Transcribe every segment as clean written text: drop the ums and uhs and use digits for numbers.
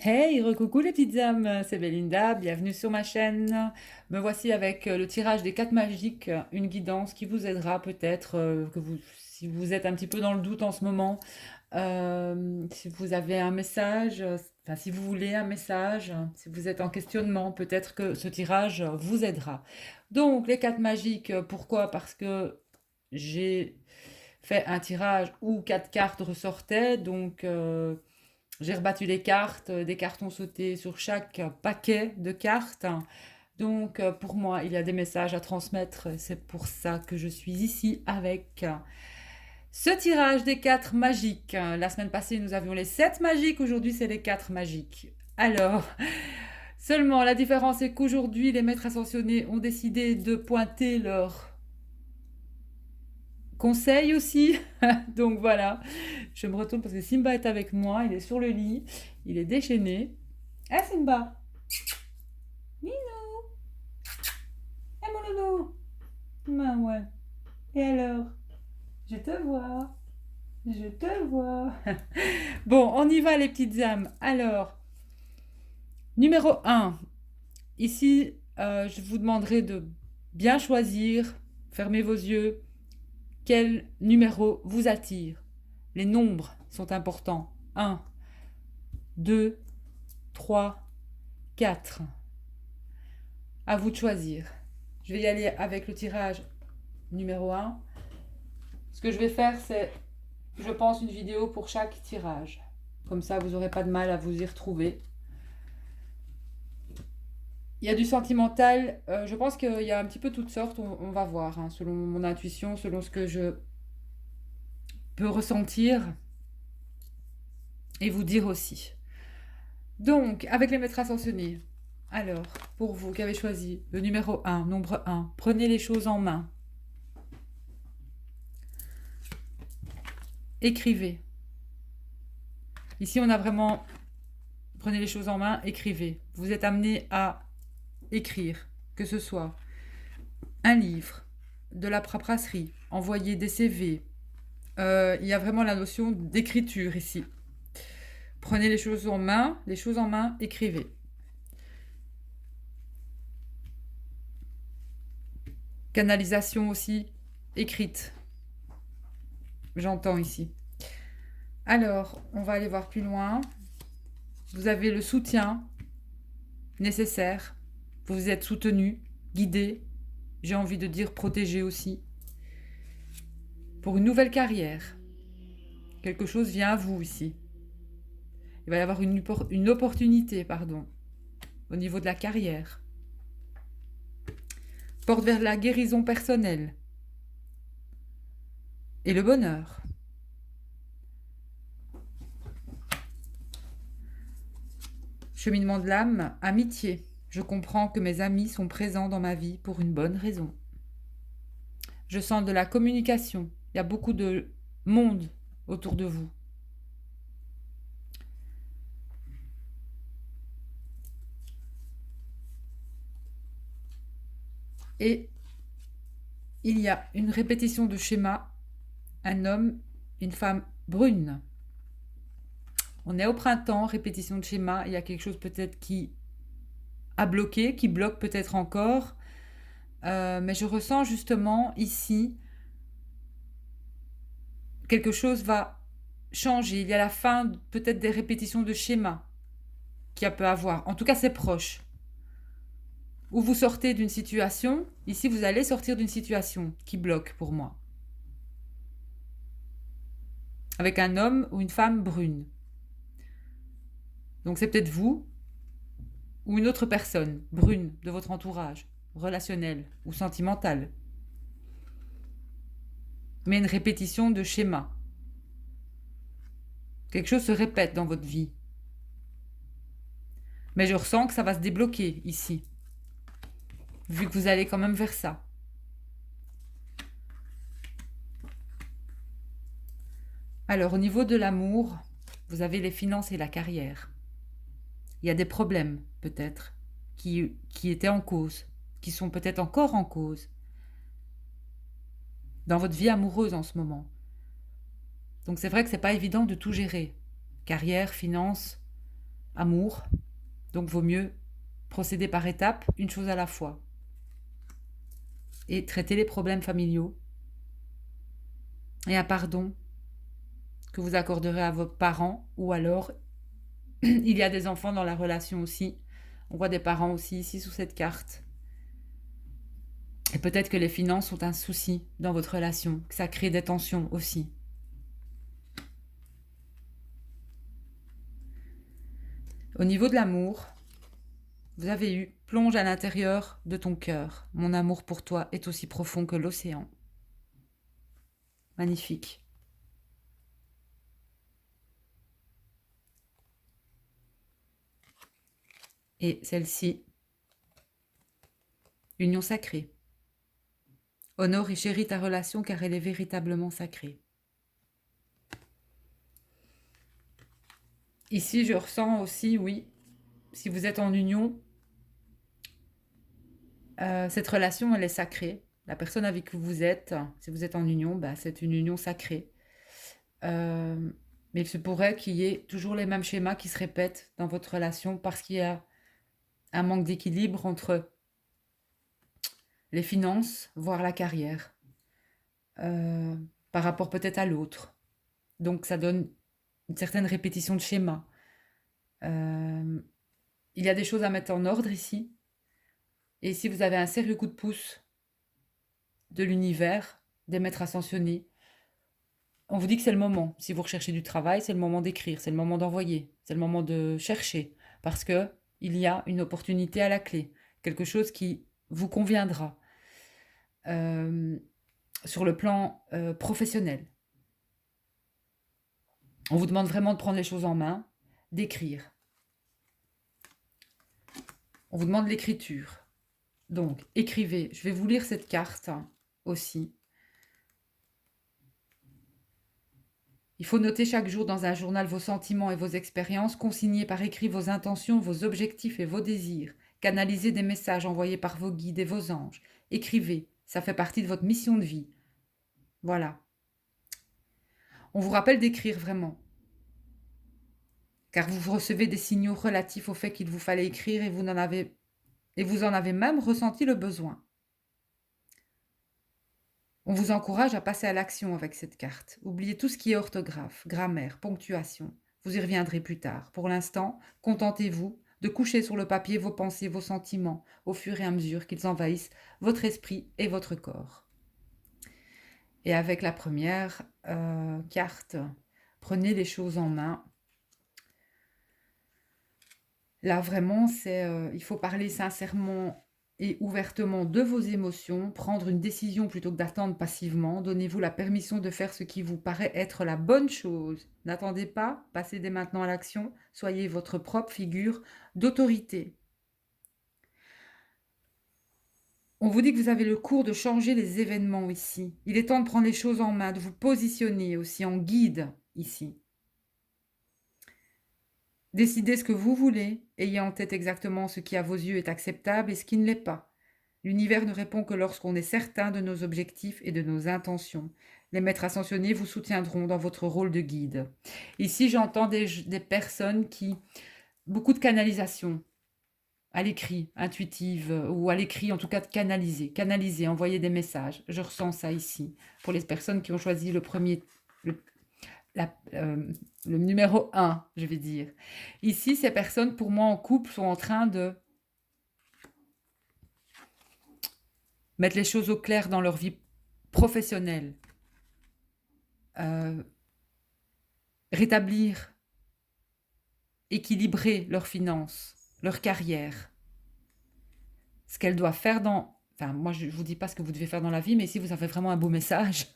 Hey, recoucou les petites âmes, c'est Belinda, bienvenue sur ma chaîne. Me voici avec le tirage des 4 magiques, une guidance qui vous aidera peut-être, si vous êtes un petit peu dans le doute en ce moment, si vous avez un message, enfin si vous voulez un message, si vous êtes en questionnement, peut-être que ce tirage vous aidera. Donc les 4 magiques, pourquoi? Parce que j'ai fait un tirage où 4 cartes ressortaient, donc j'ai rebattu les cartes, des cartons sautés sur chaque paquet de cartes. Donc pour moi, il y a des messages à transmettre. C'est pour ça que je suis ici avec ce tirage des 4 magiques. La semaine passée, nous avions les 7 magiques. Aujourd'hui, c'est les 4 magiques. Alors, seulement la différence est qu'aujourd'hui, les maîtres ascensionnés ont décidé de pointer leurs conseils aussi. Donc voilà, je me retourne parce que Simba est avec moi. Il est sur le lit. Il est déchaîné. Ah Simba. Minou. Eh mon loulou. Ben ouais. Et alors? Je te vois. Je te vois. Bon, on y va les petites âmes. Alors, numéro un. Ici, je vous demanderai de bien choisir, fermez vos yeux, quel numéro vous attire. Les nombres sont importants. Un, 2, 3, 4. À vous de choisir. Je vais y aller avec le tirage numéro un. Ce que je vais faire, c'est, je pense, une vidéo pour chaque tirage. Comme ça, vous n'aurez pas de mal à vous y retrouver. Il y a du sentimental. Je pense qu'il y a un petit peu toutes sortes. On va voir, hein, selon mon intuition, selon ce que je peux ressentir et vous dire aussi. Donc, avec les maîtres ascensionnés. Alors, pour vous qui avez choisi le numéro un, nombre un, prenez les choses en main. Écrivez. Ici, on a vraiment... Prenez les choses en main, écrivez. Vous êtes amené à écrire, que ce soit un livre, de la paperasserie, envoyer des CV. Il y a vraiment la notion d'écriture ici. Prenez les choses en main, écrivez. Canalisation aussi, écrite. J'entends ici. Alors, on va aller voir plus loin. Vous avez le soutien nécessaire. Vous êtes soutenu, guidé. J'ai envie de dire protégé aussi. Pour une nouvelle carrière. Quelque chose vient à vous ici. Il va y avoir une opportunité, pardon, au niveau de la carrière. Porte vers la guérison personnelle et le bonheur. Cheminement de l'âme, amitié. Je comprends que mes amis sont présents dans ma vie pour une bonne raison. Je sens de la communication. Il y a beaucoup de monde autour de vous. Et il y a une répétition de schéma. Un homme, une femme brune. On est au printemps, répétition de schéma. Il y a quelque chose peut-être qui a bloqué, qui bloque peut-être encore. Mais je ressens justement ici quelque chose va changer. Il y a la fin peut-être des répétitions de schéma qu'il peut avoir. En tout cas, c'est proche. Ou vous sortez d'une situation. Ici, vous allez sortir d'une situation qui bloque pour moi. Avec un homme ou une femme brune. Donc c'est peut-être vous ou une autre personne brune de votre entourage, relationnel ou sentimental. Mais une répétition de schéma. Quelque chose se répète dans votre vie. Mais je ressens que ça va se débloquer ici, vu que vous allez quand même vers ça. Alors, au niveau de l'amour, vous avez les finances et la carrière. Il y a des problèmes, peut-être, qui étaient en cause, qui sont peut-être encore en cause dans votre vie amoureuse en ce moment. Donc c'est vrai que c'est pas évident de tout gérer. Carrière, finances. amour. Donc, vaut mieux procéder par étapes, une chose à la fois. Et traiter les problèmes familiaux. Et un pardon que vous accorderez à vos parents. Ou alors, il y a des enfants dans la relation aussi. On voit des parents aussi ici sous cette carte. Et peut-être que les finances sont un souci dans votre relation, que ça crée des tensions aussi. Au niveau de l'amour, vous avez eu « Plonge à l'intérieur de ton cœur. Mon amour pour toi est aussi profond que l'océan. » Magnifique. Et celle-ci, union sacrée. Honore et chéris ta relation car elle est véritablement sacrée. Ici, je ressens aussi, oui, si vous êtes en union, cette relation, elle est sacrée. La personne avec qui vous êtes, si vous êtes en union, bah, c'est une union sacrée. Mais il se pourrait qu'il y ait toujours les mêmes schémas qui se répètent dans votre relation parce qu'il y a un manque d'équilibre entre les finances, voire la carrière, euh, par rapport peut-être à l'autre. Donc ça donne une certaine répétition de schémas. Euh, il y a des choses à mettre en ordre ici. Et si vous avez un sérieux coup de pouce de l'univers, des maîtres ascensionnés, on vous dit que c'est le moment. Si vous recherchez du travail, c'est le moment d'écrire, c'est le moment d'envoyer, c'est le moment de chercher. Parce que il y a une opportunité à la clé, quelque chose qui vous conviendra euh, sur le plan professionnel. On vous demande vraiment de prendre les choses en main, d'écrire. On vous demande l'écriture. Donc, écrivez. Je vais vous lire cette carte aussi. Il faut noter chaque jour dans un journal vos sentiments et vos expériences, consigner par écrit vos intentions, vos objectifs et vos désirs, canaliser des messages envoyés par vos guides et vos anges. Écrivez, ça fait partie de votre mission de vie. Voilà. On vous rappelle d'écrire vraiment, car vous recevez des signaux relatifs au fait qu'il vous fallait écrire et vous en avez même ressenti le besoin. On vous encourage à passer à l'action avec cette carte. Oubliez tout ce qui est orthographe, grammaire, ponctuation. Vous y reviendrez plus tard. Pour l'instant, contentez-vous de coucher sur le papier vos pensées, vos sentiments, au fur et à mesure qu'ils envahissent votre esprit et votre corps. Et avec la première carte, prenez les choses en main. Là, vraiment, il faut parler sincèrement et ouvertement de vos émotions, prendre une décision plutôt que d'attendre passivement. Donnez-vous la permission de faire ce qui vous paraît être la bonne chose. N'attendez pas, passez dès maintenant à l'action. Soyez votre propre figure d'autorité. On vous dit que vous avez le cours de changer les événements ici. Il est temps de prendre les choses en main, de vous positionner aussi en guide ici. Décidez ce que vous voulez, ayez en tête exactement ce qui à vos yeux est acceptable et ce qui ne l'est pas. L'univers ne répond que lorsqu'on est certain de nos objectifs et de nos intentions. Les maîtres ascensionnés vous soutiendront dans votre rôle de guide. Ici, j'entends des personnes qui... Beaucoup de canalisation à l'écrit, intuitive, ou à l'écrit en tout cas de canaliser, envoyer des messages. Je ressens ça ici. Pour les personnes qui ont choisi le premier, le numéro 1, je vais dire. Ici, ces personnes, pour moi, en couple, sont en train de mettre les choses au clair dans leur vie professionnelle, rétablir, équilibrer leurs finances, leur carrière, ce qu'elles doivent faire dans... Enfin, moi, je ne vous dis pas ce que vous devez faire dans la vie, mais si vous avez vraiment un beau message,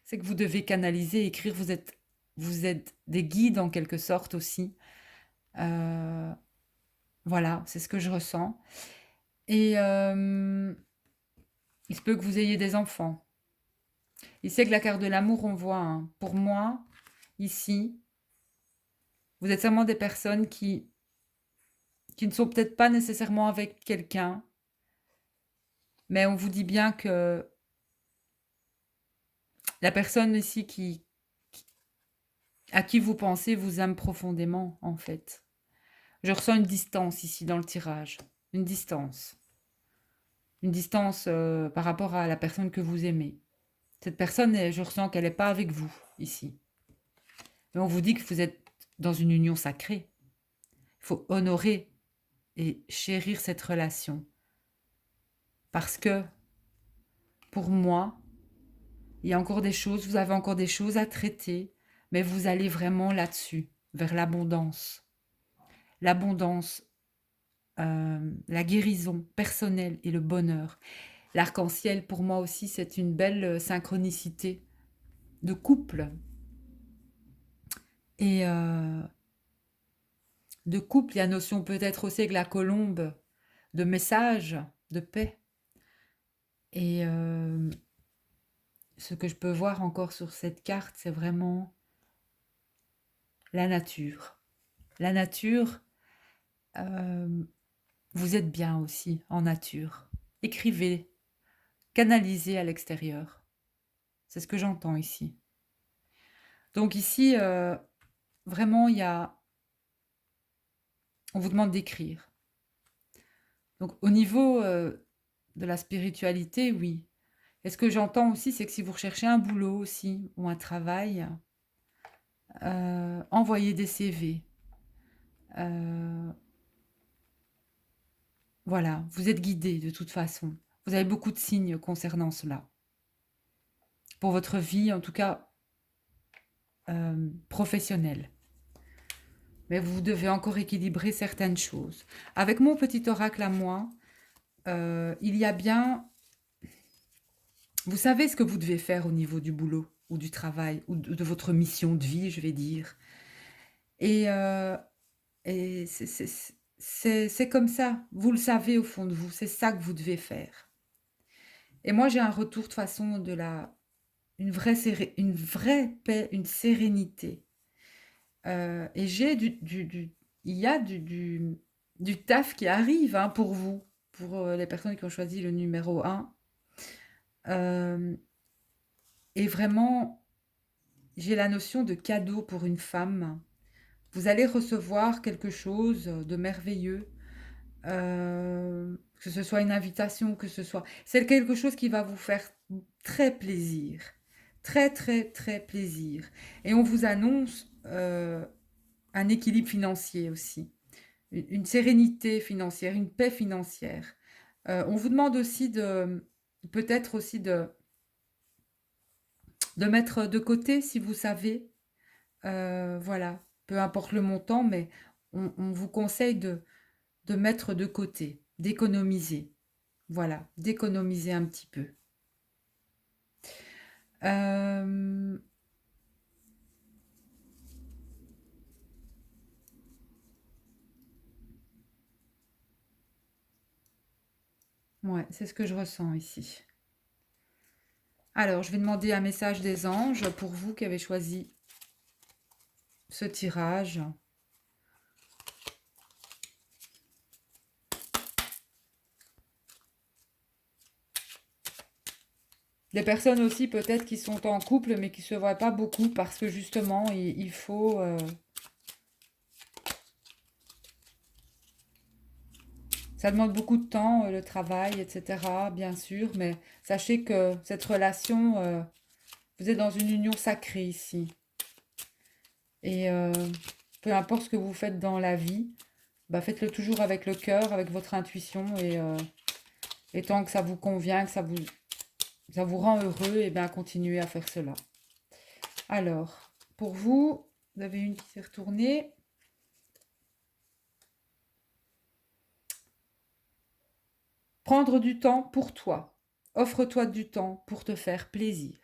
c'est que vous devez canaliser, écrire, vous êtes des guides en quelque sorte aussi. Voilà, c'est ce que je ressens. Et il se peut que vous ayez des enfants. Il sait que la carte de l'amour, on voit, hein. Pour moi, ici, vous êtes sûrement des personnes qui ne sont peut-être pas nécessairement avec quelqu'un, mais on vous dit bien que la personne ici à qui vous pensez vous aime profondément, en fait. Je ressens une distance ici dans le tirage. Une distance. Une distance par rapport à la personne que vous aimez. Cette personne, je ressens qu'elle n'est pas avec vous ici. Mais on vous dit que vous êtes dans une union sacrée. Il faut honorer et chérir cette relation. Parce que, pour moi, il y a encore des choses, vous avez encore des choses à traiter, mais vous allez vraiment là-dessus, vers l'abondance. L'abondance, la guérison personnelle et le bonheur. L'arc-en-ciel, pour moi aussi, c'est une belle synchronicité de couple. Et de couple, il y a notion peut-être aussi avec la colombe, de message, de paix. Et ce que je peux voir encore sur cette carte, c'est vraiment la nature. La nature, vous êtes bien aussi en nature. Écrivez, canalisez à l'extérieur. C'est ce que j'entends ici. Donc ici, vraiment, on vous demande d'écrire. Donc au niveau de la spiritualité, oui. Et ce que j'entends aussi, c'est que si vous recherchez un boulot aussi, ou un travail, envoyez des CV. Voilà, vous êtes guidé de toute façon. Vous avez beaucoup de signes concernant cela. Pour votre vie, en tout cas, professionnelle. Mais vous devez encore équilibrer certaines choses. Avec mon petit oracle à moi, il y a bien... Vous savez ce que vous devez faire au niveau du boulot ou du travail ou de votre mission de vie, je vais dire. Et c'est comme ça. Vous le savez au fond de vous. C'est ça que vous devez faire. Et moi, j'ai un retour de façon de une vraie paix, une sérénité. Et j'ai il y a du taf qui arrive hein, pour vous, pour les personnes qui ont choisi le numéro 1. Et vraiment, j'ai la notion de cadeau pour une femme. Vous allez recevoir quelque chose de merveilleux, que ce soit une invitation, que ce soit... C'est quelque chose qui va vous faire très plaisir. Très, très, très plaisir. Et on vous annonce un équilibre financier aussi. Une sérénité financière, une paix financière. On vous demande aussi peut-être aussi de mettre de côté si vous savez. Voilà, peu importe le montant, mais on vous conseille de mettre de côté, d'économiser. Voilà, d'économiser un petit peu. Ouais, c'est ce que je ressens ici. Alors, je vais demander un message des anges pour vous qui avez choisi ce tirage. Des personnes aussi peut-être qui sont en couple mais qui ne se voient pas beaucoup parce que justement il faut... Ça demande beaucoup de temps, le travail, etc. Bien sûr, mais sachez que cette relation, vous êtes dans une union sacrée ici. Et peu importe ce que vous faites dans la vie, bah faites-le toujours avec le cœur, avec votre intuition et tant que ça vous convient, que ça vous rend heureux, et bien continuez à faire cela. Alors, pour vous, vous avez une qui s'est retournée. Prendre du temps pour toi. Offre-toi du temps pour te faire plaisir.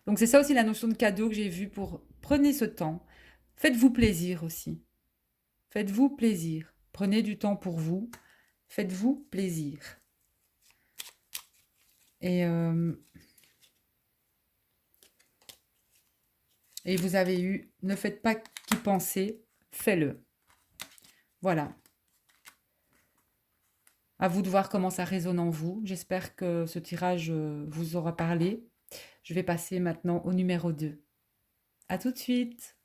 Donc c'est ça aussi la notion de cadeau que j'ai vue pour... Prenez ce temps. Faites-vous plaisir aussi. Faites-vous plaisir. Prenez du temps pour vous. Faites-vous plaisir. Et vous avez eu, ne faites pas qu'y penser, fais-le. Voilà. À vous de voir comment ça résonne en vous. J'espère que ce tirage vous aura parlé. Je vais passer maintenant au numéro 2. À tout de suite.